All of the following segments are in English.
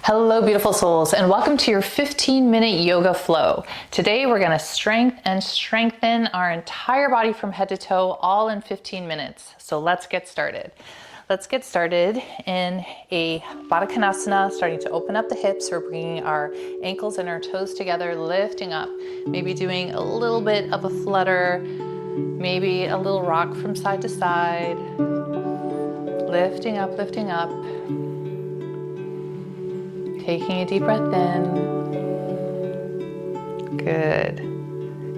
Hello, beautiful souls, and welcome to your 15-minute yoga flow. Today, we're going to strengthen our entire body from head to toe, all in 15 minutes. So let's get started. Let's get started in a Baddha Konasana, starting to open up the hips. We're bringing our ankles and our toes together, lifting up, maybe doing a little bit of a flutter, maybe a little rock from side to side, lifting up, lifting up. Taking a deep breath in. Good.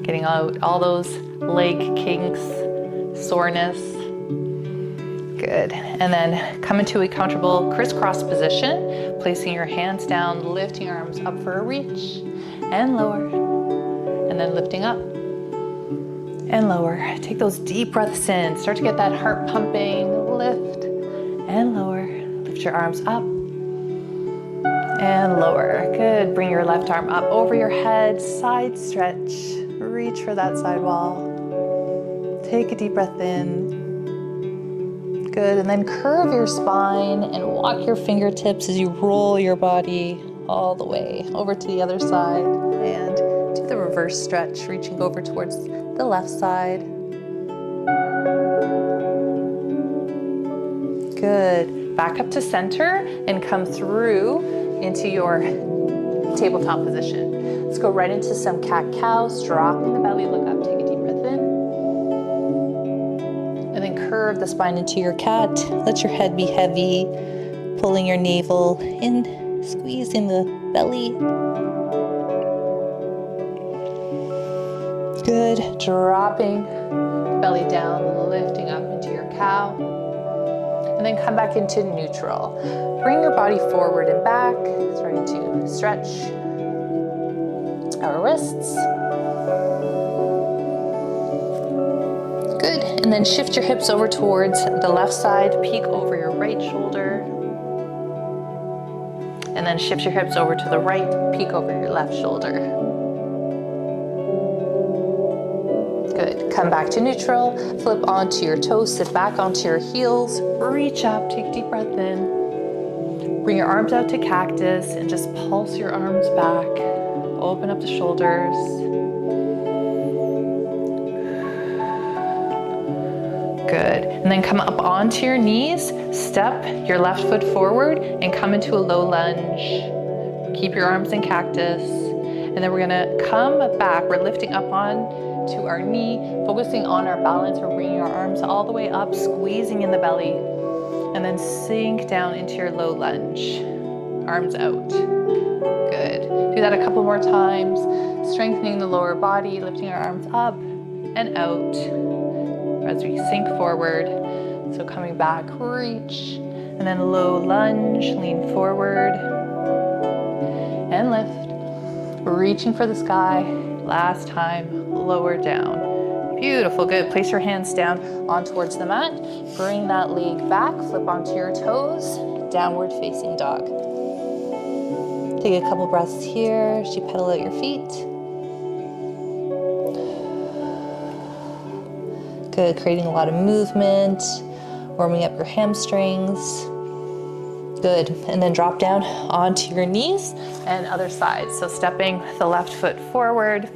Getting out all those leg kinks, soreness. Good. And then come into a comfortable crisscross position, placing your hands down, lifting your arms up for a reach and lower. And then lifting up and lower. Take those deep breaths in. Start to get that heart pumping. Lift and lower. Lift your arms up and lower. Good. Bring your left arm up over your head, side stretch. Reach for that side wall. Take a deep breath in. Good. And then curve your spine and walk your fingertips as you roll your body all the way over to the other side. And do the reverse stretch, reaching over towards the left side. Good. Back up to center and come through into your tabletop position. Let's go right into some cat-cows, dropping the belly, look up, take a deep breath in. And then curve the spine into your cat. Let your head be heavy, pulling your navel in, squeezing the belly. Good, dropping the belly down, lifting up into your cow. And then come back into neutral. Bring your body forward and back, starting to stretch our wrists. Good, and then shift your hips over towards the left side, peek over your right shoulder. And then shift your hips over to the right, peek over your left shoulder. Good. Come back to neutral, flip onto your toes, sit back onto your heels, reach up, take a deep breath in. Bring your arms out to cactus and just pulse your arms back. Open up the shoulders. Good. And then come up onto your knees, step your left foot forward and come into a low lunge. Keep your arms in cactus. And then we're gonna come back. We're lifting up on to our knee, focusing on our balance. We're bringing our arms all the way up, squeezing in the belly, and then sink down into your low lunge. Arms out. Good. Do that a couple more times, strengthening the lower body, lifting our arms up and out as we sink forward. So coming back, reach, and then low lunge, lean forward and lift. Reaching for the sky. Last time, lower down. Beautiful, good. Place your hands down on towards the mat. Bring that leg back, flip onto your toes, downward facing dog. Take a couple breaths here as you pedal out your feet. Good, creating a lot of movement, warming up your hamstrings. Good, and then drop down onto your knees and other side. So stepping the left foot forward,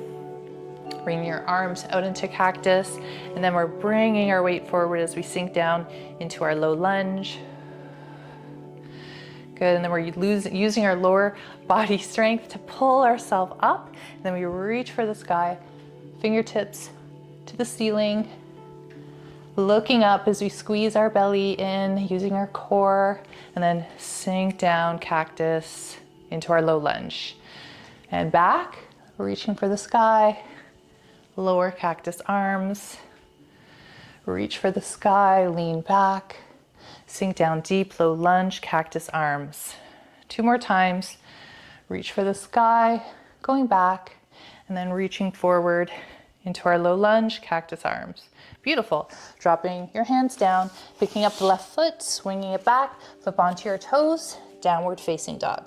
bring your arms out into cactus, and then we're bringing our weight forward as we sink down into our low lunge. Good, and then we're using our lower body strength to pull ourselves up, and then we reach for the sky, fingertips to the ceiling, looking up as we squeeze our belly in, using our core, and then sink down cactus into our low lunge. And back, reaching for the sky, lower cactus arms, reach for the sky, lean back, sink down deep, low lunge, cactus arms. 2 more times, reach for the sky, going back, and then reaching forward into our low lunge, cactus arms. Beautiful. Dropping your hands down, picking up the left foot, swinging it back, flip onto your toes, downward facing dog.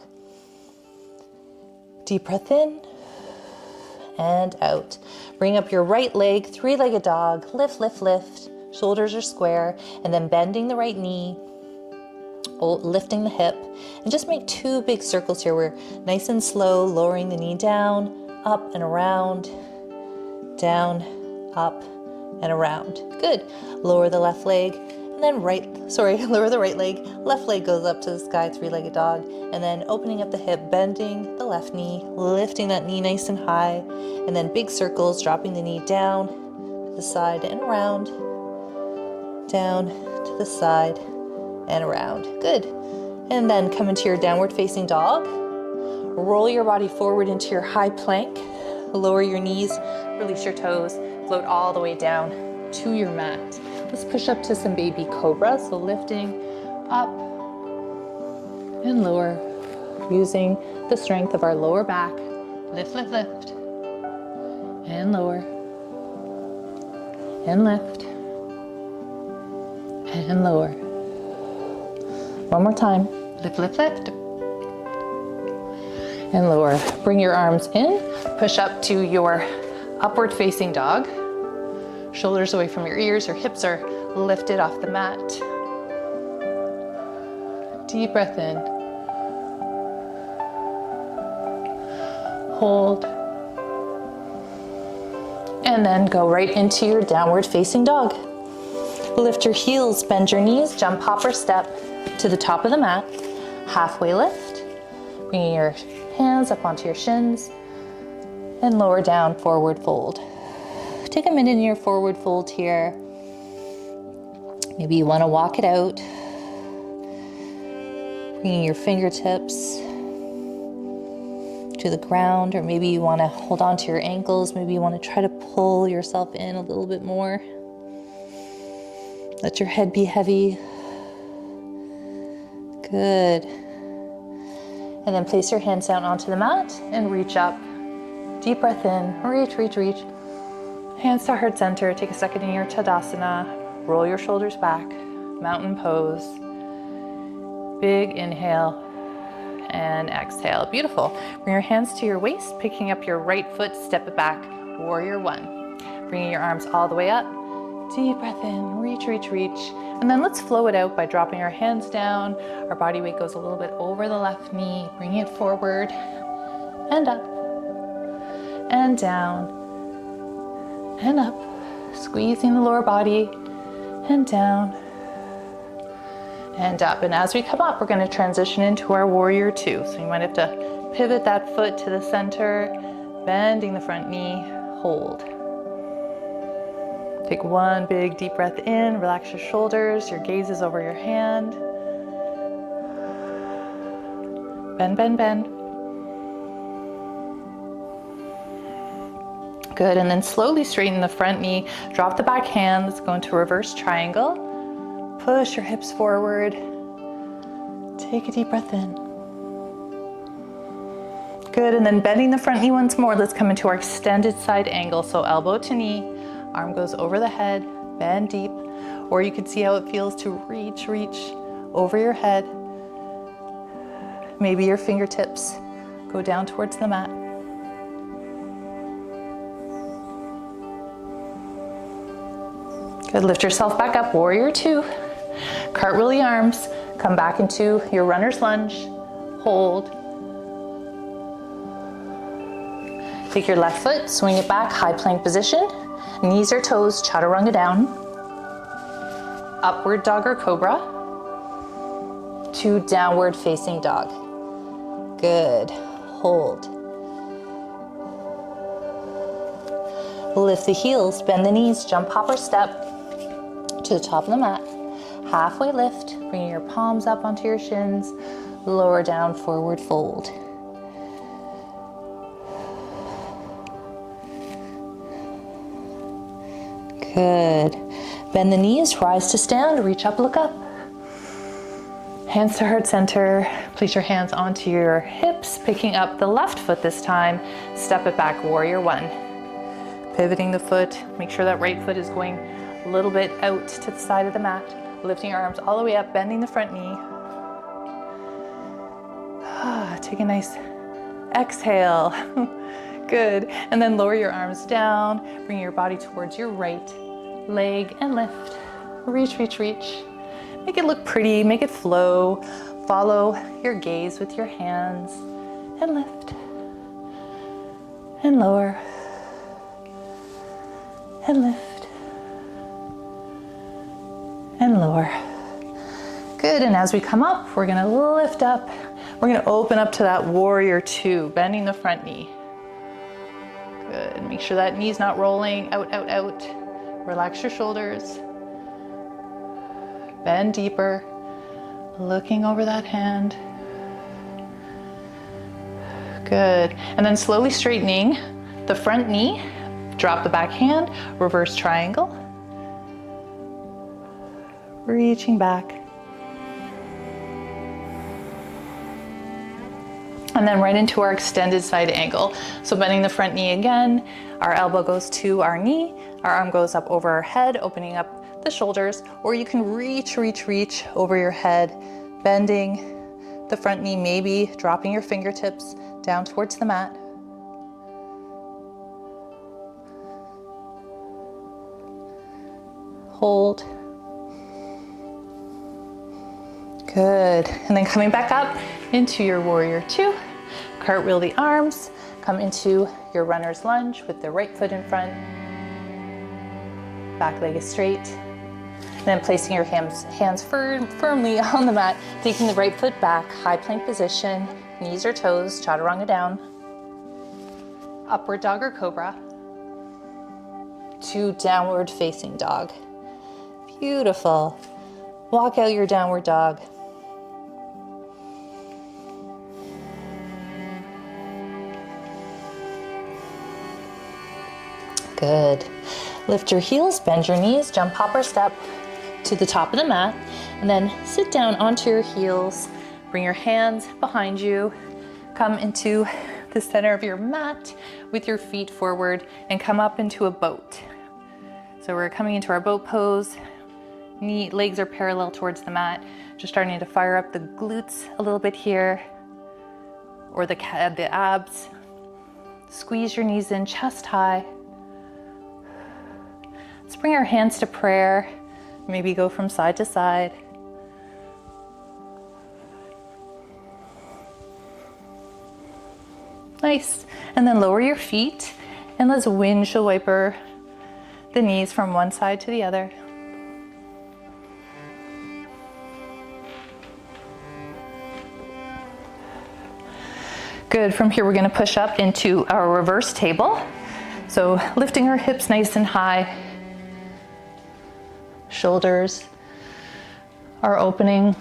Deep breath in and out. Bring up your right leg, 3-legged dog, lift, lift, lift. Shoulders are square, and then bending the right knee, lifting the hip, and just make 2 big circles here. We're nice and slow, lowering the knee down, up and around, down, up and around. Good. Lower the left leg, and then lower the right leg. Left leg goes up to the sky, 3-legged dog, and then opening up the hip, bending the left knee, lifting that knee nice and high, and then big circles, dropping the knee down to the side and around, down to the side and around. Good. And then come into your downward facing dog. Roll your body forward into your high plank. Lower your knees, release your toes, float all the way down to your mat. Let's push up to some baby cobra. So lifting up and lower, using the strength of our lower back. Lift, lift, lift. And lower. And lift. And lower. One more time. Lift, lift, lift. And lower. Bring your arms in. Push up to your upward facing dog. Shoulders away from your ears. Your hips are lifted off the mat. Deep breath in. Hold. And then go right into your downward facing dog. Lift your heels, bend your knees, jump, hop, or step to the top of the mat. Halfway lift. Bringing your hands up onto your shins and lower down, forward fold. Take a minute in your forward fold here. Maybe you want to walk it out. Bringing your fingertips to the ground, or maybe you want to hold on to your ankles. Maybe you want to try to pull yourself in a little bit more. Let your head be heavy. Good. And then place your hands down onto the mat and reach up. Deep breath in, reach, reach, reach. Hands to heart center. Take a second in your Tadasana. Roll your shoulders back. Mountain pose. Big inhale and exhale. Beautiful. Bring your hands to your waist, picking up your right foot, step it back. Warrior one. Bringing your arms all the way up. Deep breath in, reach, reach, reach. And then let's flow it out by dropping our hands down. Our body weight goes a little bit over the left knee. Bring it forward and up and down and up. Squeezing the lower body and down and up. And as we come up, we're going to transition into our warrior two. So you might have to pivot that foot to the center, bending the front knee, hold. Take one big deep breath in, relax your shoulders, your gaze is over your hand. Bend, bend, bend. Good, and then slowly straighten the front knee, drop the back hand, let's go into reverse triangle. Push your hips forward. Take a deep breath in. Good, and then bending the front knee once more, let's come into our extended side angle. So elbow to knee. Arm goes over the head, bend deep, or you can see how it feels to reach over your head. Maybe your fingertips go down towards the mat. Good, lift yourself back up, warrior two. Cartwheel the arms, come back into your runner's lunge, hold. Take your left foot, swing it back, high plank position. Knees or toes, chaturanga down. Upward dog or cobra. To downward facing dog. Good. Hold. Lift the heels, bend the knees, jump, hop, or step to the top of the mat. Halfway lift, bringing your palms up onto your shins. Lower down, forward fold. Good. Bend the knees, rise to stand, reach up, look up. Hands to heart center. Place your hands onto your hips, picking up the left foot this time. Step it back, warrior one. Pivoting the foot, make sure that right foot is going a little bit out to the side of the mat. Lifting your arms all the way up, bending the front knee. Take a nice exhale. Good, and then lower your arms down, bring your body towards your right leg and lift. Reach, reach, reach. Make it look pretty, make it flow. Follow your gaze with your hands and lift and lower and lift and lower. Good, and as we come up, we're gonna lift up. We're gonna open up to that warrior two, bending the front knee. Good, make sure that knee's not rolling out, out, out. Relax your shoulders. Bend deeper, looking over that hand. Good, and then slowly straightening the front knee, drop the back hand, reverse triangle. Reaching back. And then right into our extended side angle. So bending the front knee again, our elbow goes to our knee, our arm goes up over our head, opening up the shoulders, or you can reach over your head, bending the front knee, maybe dropping your fingertips down towards the mat. Hold. Good, and then coming back up into your warrior two, cartwheel the arms, come into your runner's lunge with the right foot in front, back leg is straight, then placing your hands firmly on the mat, taking the right foot back, high plank position, knees or toes, chaturanga down, upward dog or cobra, to downward facing dog. Beautiful. Walk out your downward dog. Good. Lift your heels, bend your knees, jump, hop, or step to the top of the mat, and then sit down onto your heels. Bring your hands behind you. Come into the center of your mat with your feet forward and come up into a boat. So we're coming into our boat pose. Legs are parallel towards the mat. Just starting to fire up the glutes a little bit here, or the abs. Squeeze your knees in, chest high. Let's bring our hands to prayer. Maybe go from side to side. Nice. And then lower your feet and let's windshield wiper the knees from one side to the other. Good. From here, we're going to push up into our reverse table. So lifting our hips nice and high. Shoulders are opening.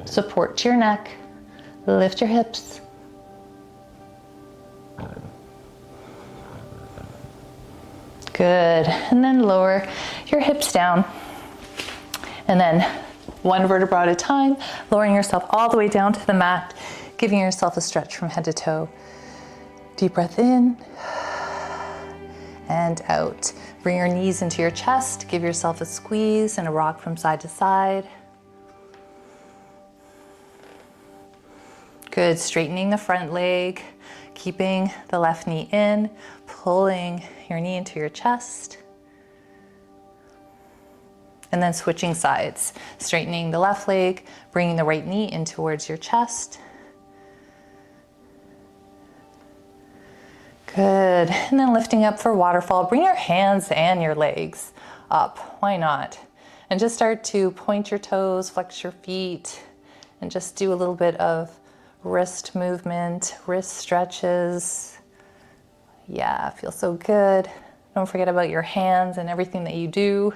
Support to your neck. Lift your hips. Good. And then lower your hips down. And then one vertebra at a time, lowering yourself all the way down to the mat, giving yourself a stretch from head to toe. Deep breath in and out. Bring your knees into your chest, give yourself a squeeze and a rock from side to side. Good, straightening the front leg, keeping the left knee in, pulling your knee into your chest. And then switching sides, straightening the left leg, bringing the right knee in towards your chest. Good, and then lifting up for waterfall. Bring your hands and your legs up, why not? And just start to point your toes, flex your feet, and just do a little bit of wrist movement, wrist stretches. Yeah, feels so good. Don't forget about your hands and everything that you do.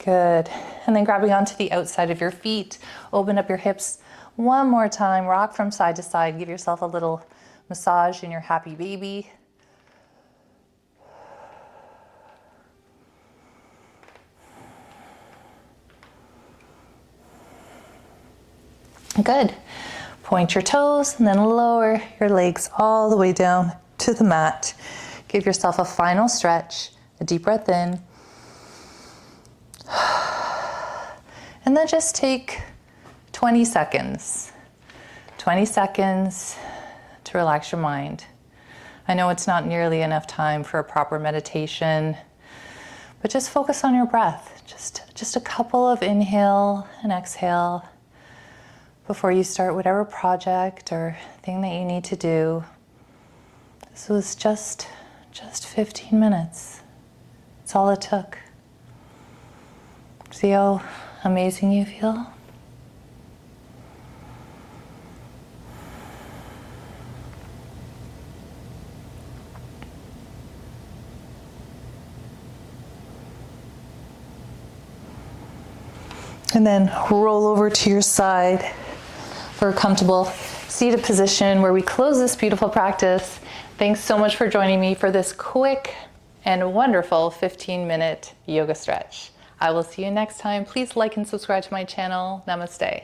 Good, and then grabbing onto the outside of your feet, open up your hips one more time, rock from side to side, give yourself a little massage in your happy baby. Good. Point your toes and then lower your legs all the way down to the mat. Give yourself a final stretch, a deep breath in. And then just take 20 seconds. 20 seconds to relax your mind. I know it's not nearly enough time for a proper meditation, But just focus on your breath. Just a couple of inhale and exhale before you start whatever project or thing that you need to do. This was just 15 minutes. That's all it took. See how amazing you feel? And then roll over to your side for a comfortable seated position where we close this beautiful practice. Thanks so much for joining me for this quick and wonderful 15-minute yoga stretch. I will see you next time. Please like and subscribe to my channel. Namaste.